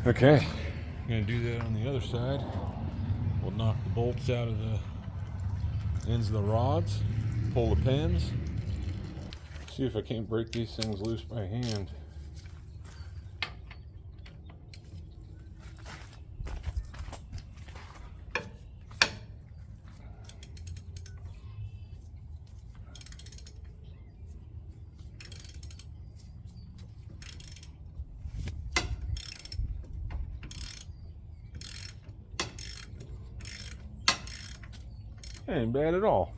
Okay, I'm gonna do that on the other side. We'll knock the bolts out of the ends of the rods, pull the pins, see if I can't break these things loose by hand. Ain't bad at all.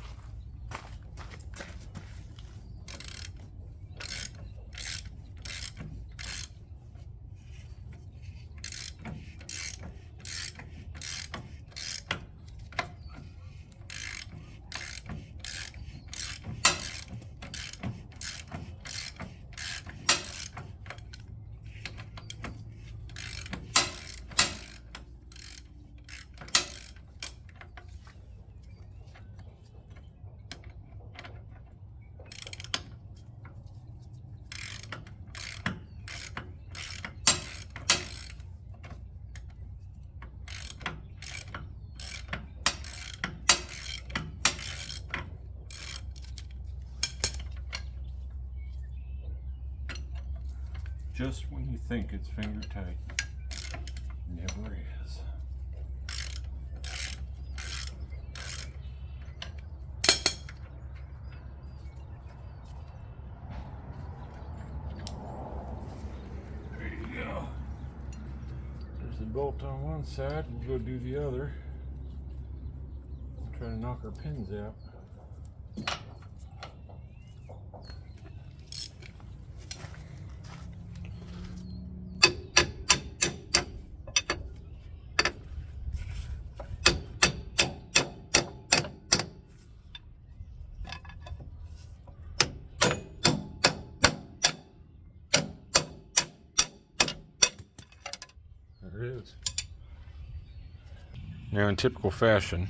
Just when you think it's finger tight, never is. There you go. There's the bolt on one side. We'll go do the other. We'll try to knock our pins out. There it is. Now, in typical fashion,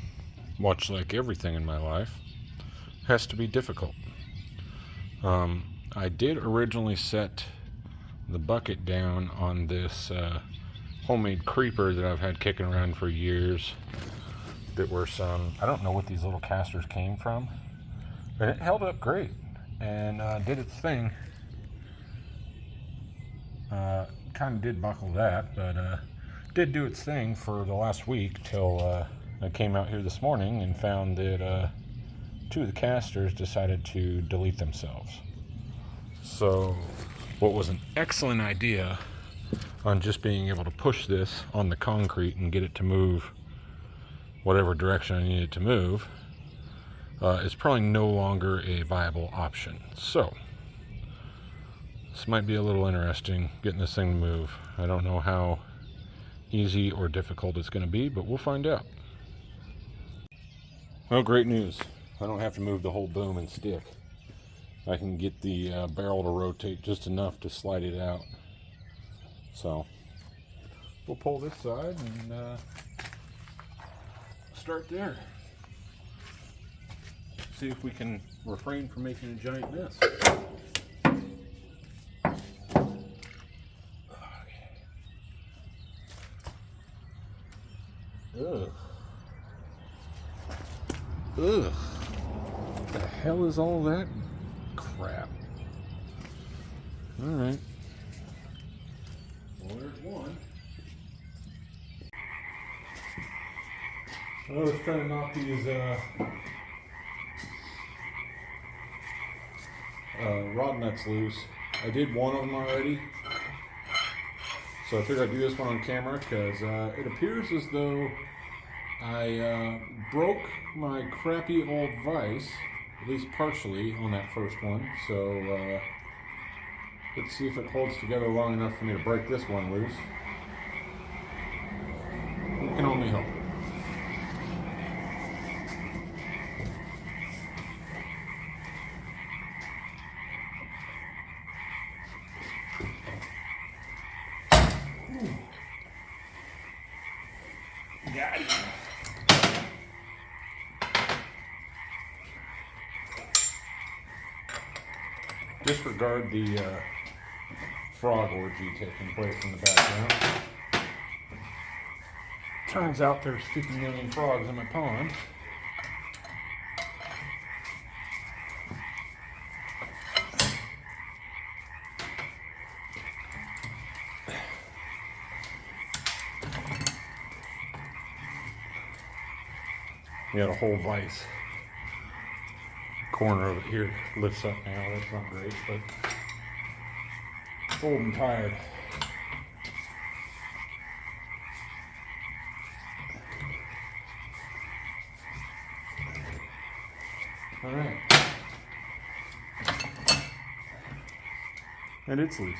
much like everything in my life, has to be difficult. I did originally set the bucket down on this homemade creeper that I've had kicking around for years. That were some, I don't know what these little casters came from, but it held up great and did its thing. Kind of did buckle that, but did do its thing for the last week till I came out here this morning and found that two of the casters decided to delete themselves. So what was an excellent idea on just being able to push this on the concrete and get it to move whatever direction I need it to move is probably no longer a viable option. So this might be a little interesting, getting this thing to move. I don't know how easy or difficult it's going to be, but we'll find out. Well, great news. I don't have to move the whole boom and stick. I can get the barrel to rotate just enough to slide it out. So we'll pull this side and start there. See if we can refrain from making a giant mess. Ugh. Ugh. What the hell is all that crap? Alright. Well, there's one. I was trying to knock these rod nuts loose. I did one of them already. So I figured I'd do this one on camera because it appears as though I broke my crappy old vise, at least partially, on that first one. So let's see if it holds together long enough for me to break this one loose. We can only hope. Got it. Disregard the frog orgy taking place in the background. Turns out there's 50 million frogs in my pond. We had a whole vise. Corner of it here lifts up now. That's not great, but it's old and tired. All right. And it's loose.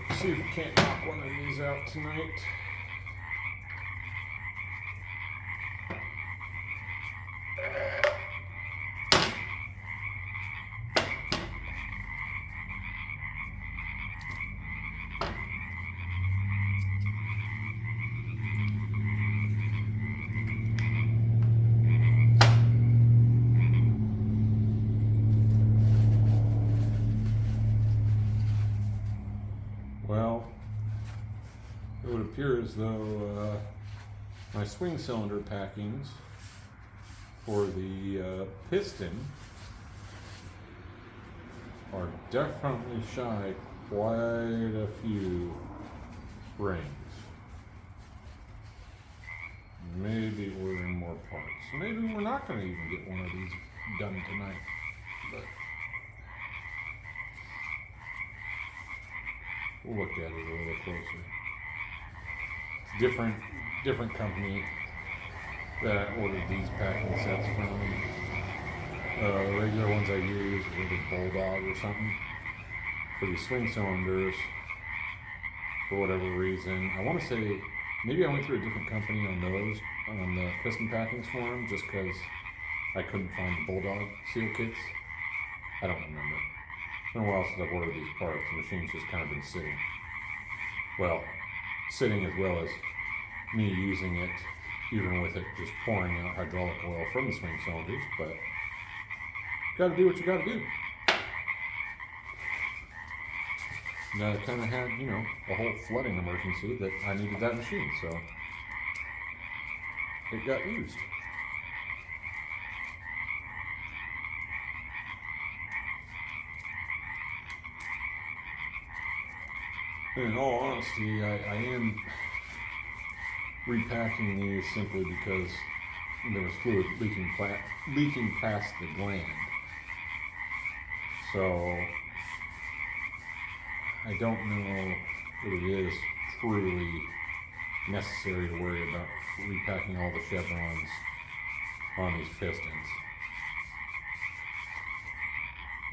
Let's see if we can't knock one of these out tonight. Well, it would appear as though my swing cylinder packings for the piston are definitely shy quite a few rings. Maybe ordering more parts. Maybe we're not going to even get one of these done tonight. But we'll look at it a little closer. It's different company that I ordered these packing sets from. The regular ones I use were the Bulldog or something. For these swing cylinders, for whatever reason, I want to say maybe I went through a different company on those, on the piston packings for them, just because I couldn't find the Bulldog seal kits. I don't remember. It's been a while since I've ordered these parts. The machine's just kind of been sitting. Well, sitting as well as me using it, even with it just pouring out hydraulic oil from the swing cylinders, but gotta do what you gotta do. And I kind of had, a whole flooding emergency that I needed that machine, so it got used. In all honesty, I am repacking these simply because there was fluid leaking past the gland. So I don't know that it is truly necessary to worry about repacking all the chevrons on these pistons.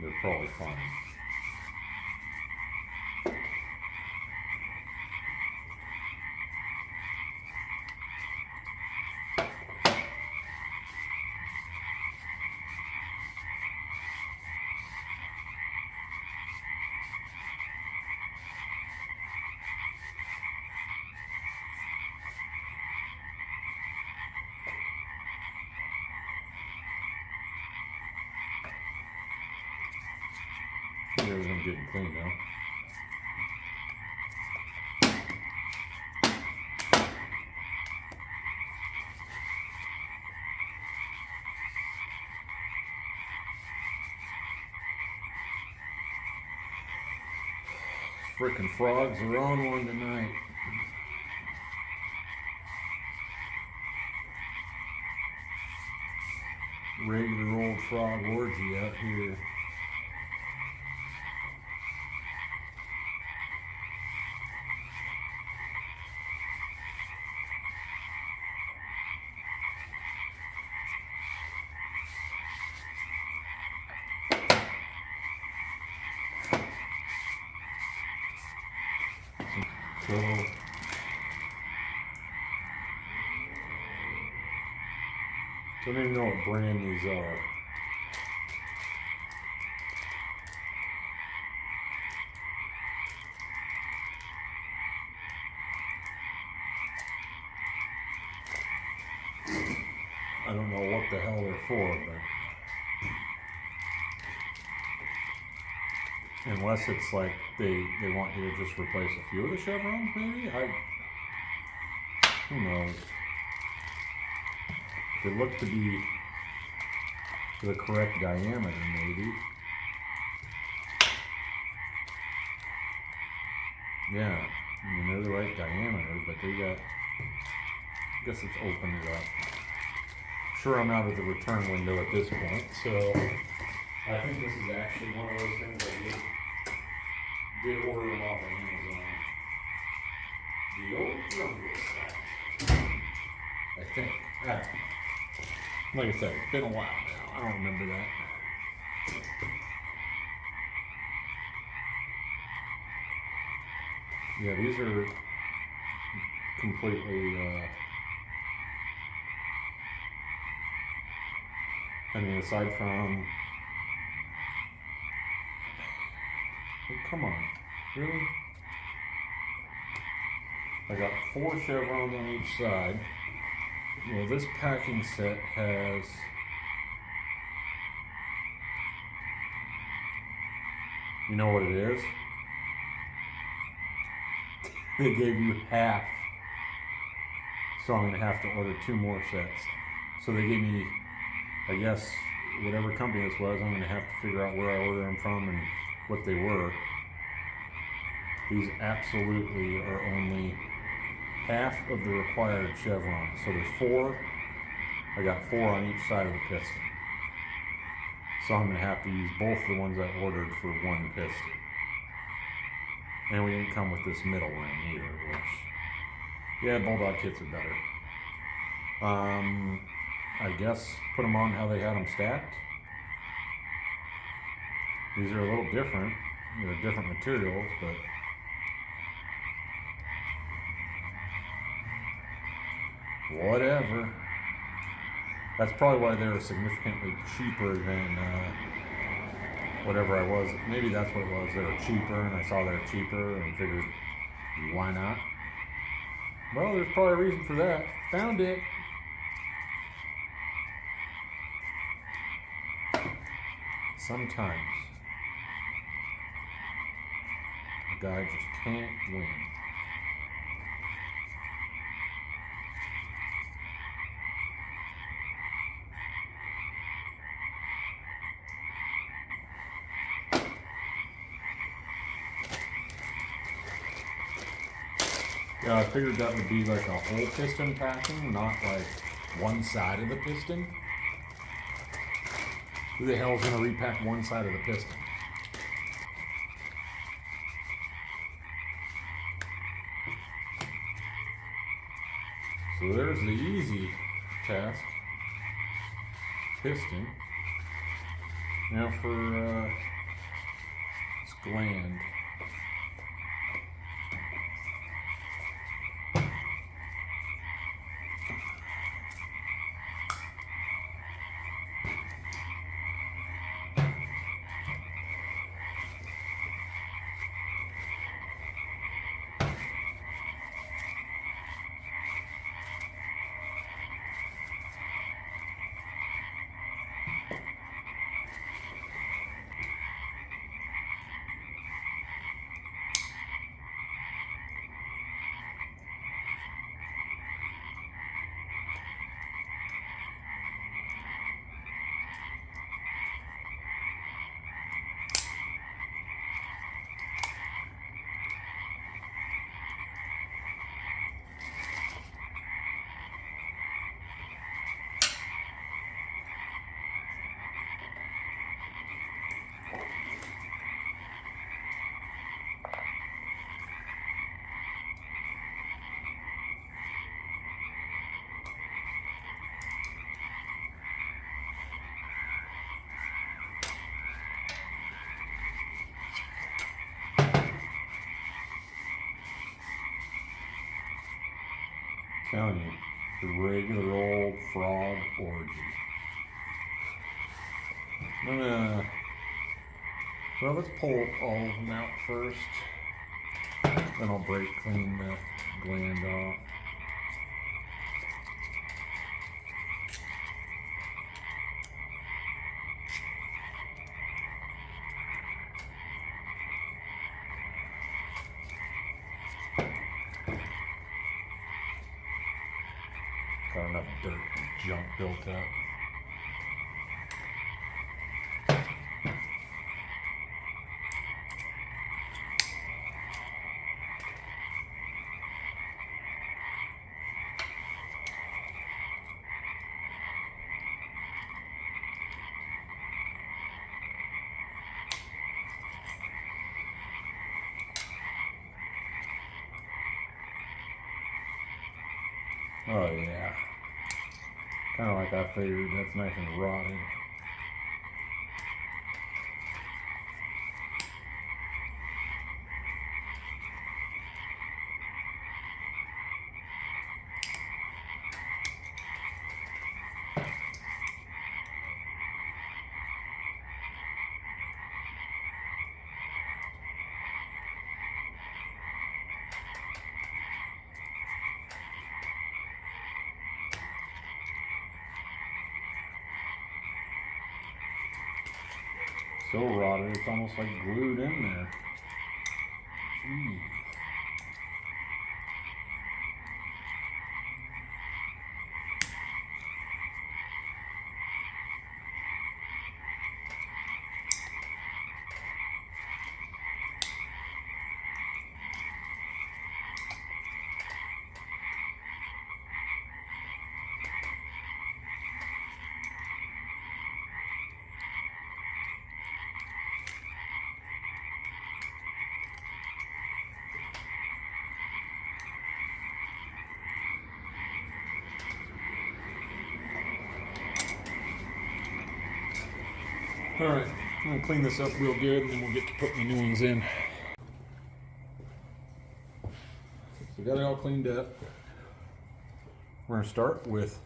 They're probably fine. Everything's getting clean now. Frickin' frogs are on one tonight. Regular old frog orgy out here. So don't even know what brand these are. I don't know what the hell they're for, but Unless it's like they want you to just replace a few of the chevrons, maybe? Who knows? They look to be the correct diameter, maybe. Yeah, I mean, they're the right diameter, but they got, I guess it's opened it up. Sure, I'm out of the return window at this point, so I think this is actually one of those things I did order them off of Amazon. The old jungle set, I think. Like I said, it's been a while now. I don't remember that. Yeah, these are completely, I mean, aside from, oh, come on, really? I got 4 chevrons on each side. Well, this packing set has, you know what it is? They gave you half. So I'm going to have to order 2 more sets. So they gave me, I guess, whatever company this was, I'm going to have to figure out where I ordered them from and what they were. These absolutely are only half of the required chevron. So there's 4. I got 4 on each side of the piston. So I'm going to have to use both the ones I ordered for one piston. And we didn't come with this middle ring either, which, yeah, Bulldog kits are better. I guess put them on how they had them stacked. These are a little different. They're different materials, but whatever. That's probably why they're significantly cheaper than whatever I was. Maybe that's what it was. They were cheaper, and I saw they were cheaper and figured, why not? Well, there's probably a reason for that. Found it. Sometimes a guy just can't win. Yeah, I figured that would be like a whole piston packing, not like one side of the piston. Who the hell is going to repack one side of the piston? So there's the easy task. Piston. Now for this gland. Telling you, the regular old frog orgy. Well, let's pull all of them out first. Then I'll clean the gland off. enough dirt and junk built up. Oh yeah, kind of like I figured. That's nice and rotted. So rotted, it's almost like glued in there. Jeez. Alright, I'm going to clean this up real good and then we'll get to putting the new ones in. So got it all cleaned up. We're going to start with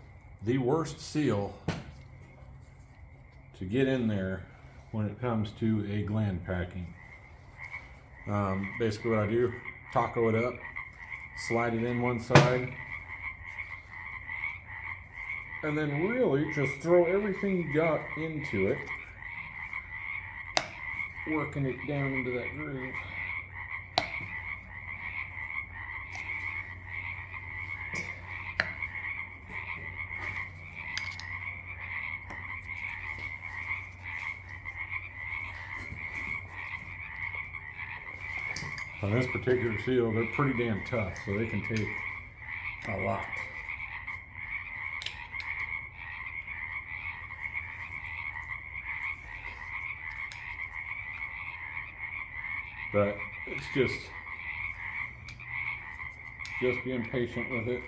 the worst seal to get in there when it comes to a gland packing. Basically what I do, taco it up, slide it in one side, and then really just throw everything you got into it, working it down into that groove. On this particular seal, they're pretty damn tough, so they can take a lot. But it's just being patient with it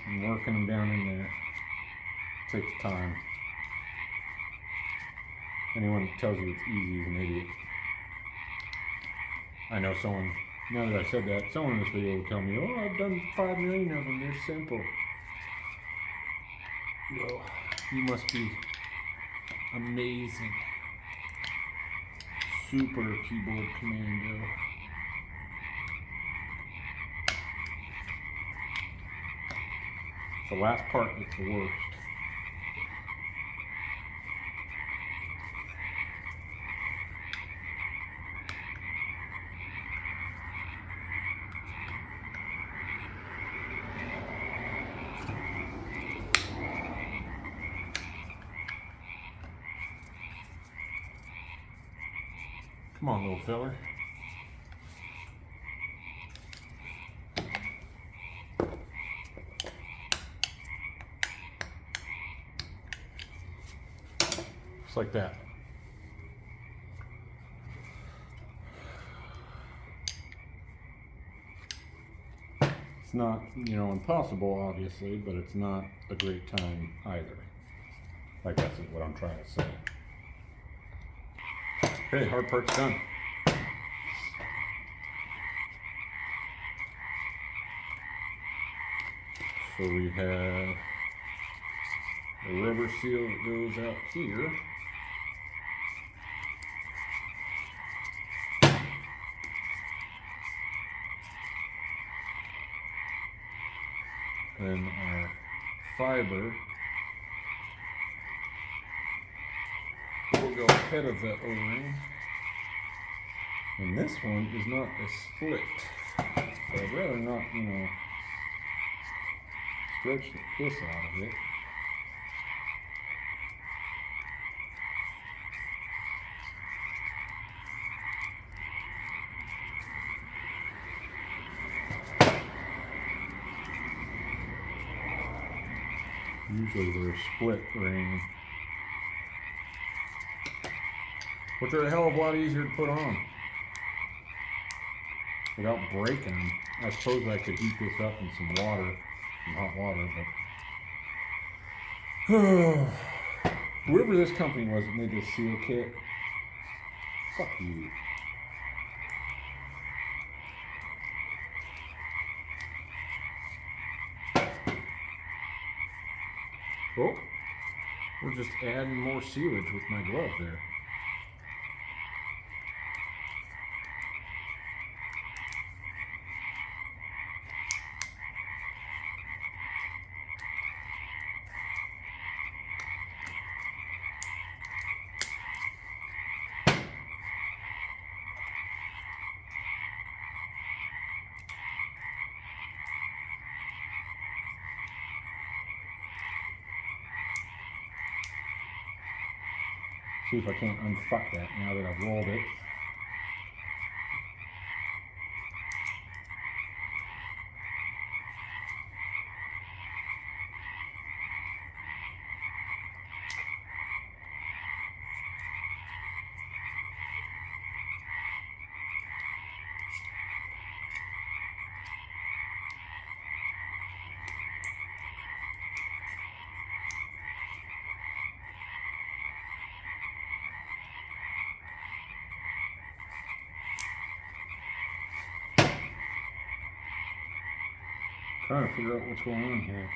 and working them down in there. It takes time. Anyone that tells you it's easy is an idiot. I know someone, now that I said that, someone in this video will tell me, oh, I've done 5 million of them, they're simple. Yo, you must be amazing. Super keyboard commando. The last part is the worst. Come on, little feller. Just like that. It's not, impossible, obviously, but it's not a great time either. I guess is what I'm trying to say. Okay, hard part's done. So we have a rubber seal that goes out here. Then our fiber will go ahead of that O-ring. And this one is not a split. So I'd rather not, stretch the piss out of it. Usually they're split ring, which are a hell of a lot easier to put on without breaking them. I suppose I could heat this up in some water, some hot water, but whoever this company was that made this seal kit, fuck you. Oh, we're just adding more sealage with my glove there. See if I can't unfuck that now that I've rolled it. Trying to figure out what's going on here.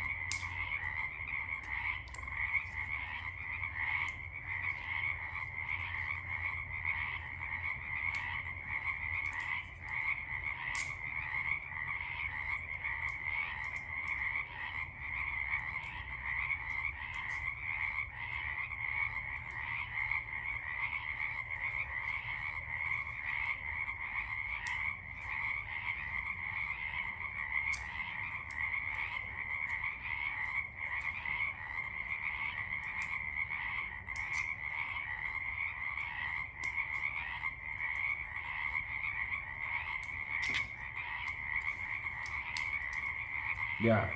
Yeah.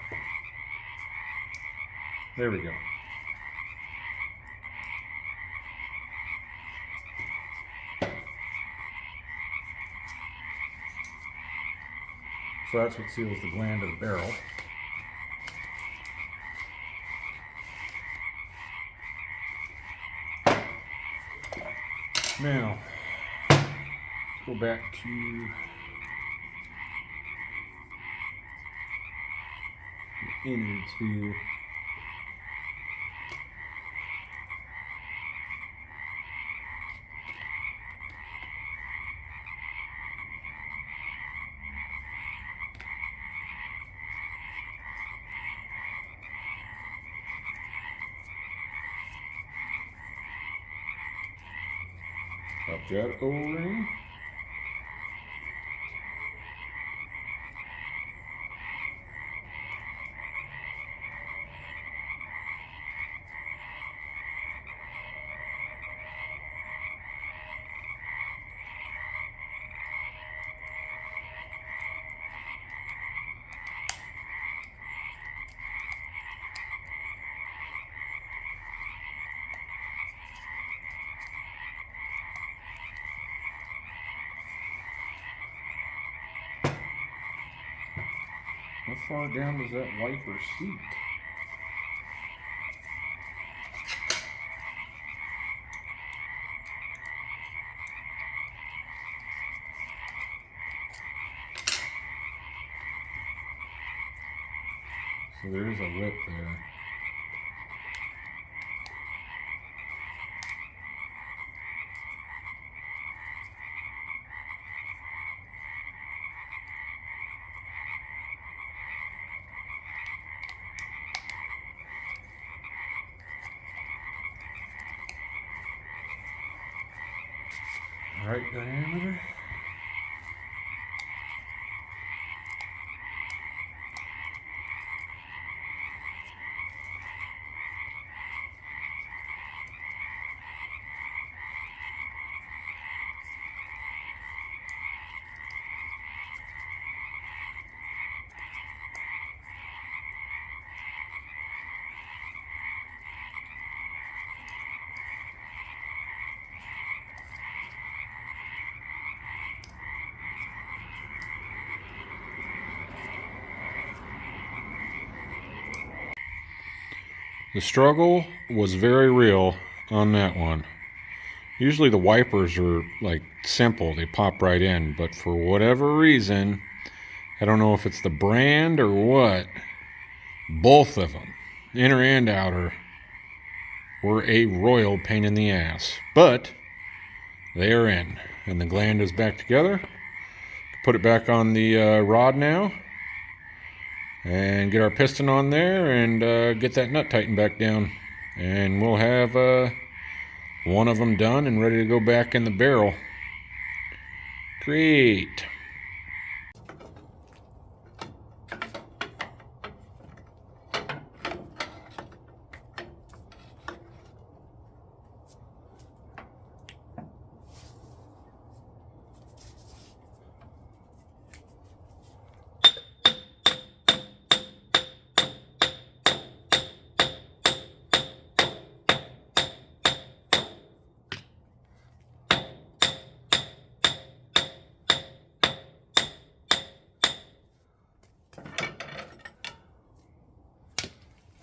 There we go. So that's what seals the gland of the barrel. Now, let's go back to the innards here. Up that O-ring. How far down does that wiper seat? So there is a lip there. Right diameter. The struggle was very real on that one. Usually the wipers are like simple, they pop right in, but for whatever reason, I don't know if it's the brand or what, both of them, inner and outer, were a royal pain in the ass. But they are in, and the gland is back together. Put it back on the rod now, and get our piston on there, and get that nut tightened back down. And we'll have one of them done and ready to go back in the barrel. Great.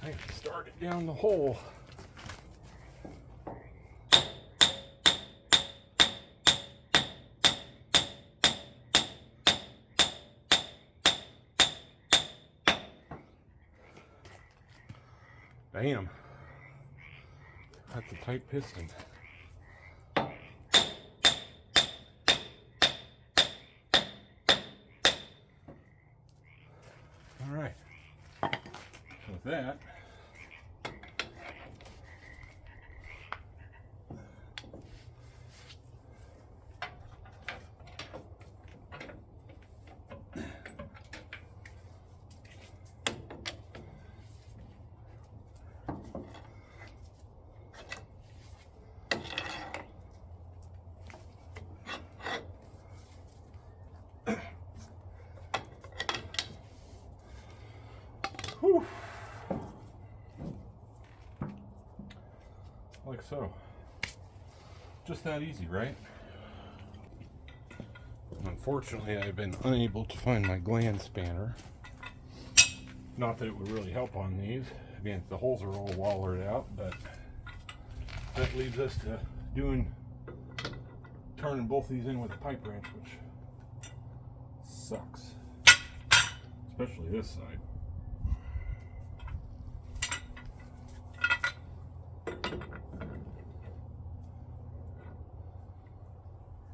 I can start it down the hole. Bam. That's a tight piston. All right. With that, whew. Like so. Just that easy, right? Unfortunately, I've been unable to find my gland spanner. Not that it would really help on these. Again, the holes are all wallered out, but that leads us to turning both these in with a pipe wrench, which sucks. Especially this side.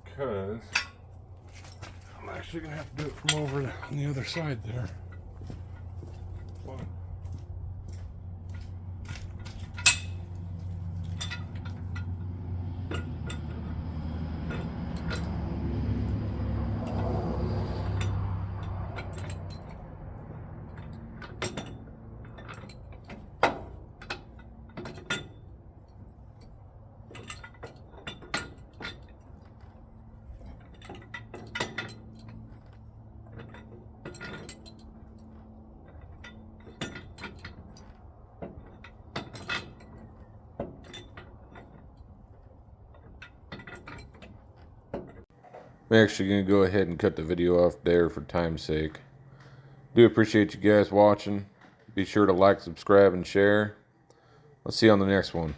Because I'm actually going to have to do it from over on the other side there. Fun. I'm actually going to go ahead and cut the video off there for time's sake. Do appreciate you guys watching. Be sure to like, subscribe, and share. I'll see you on the next one.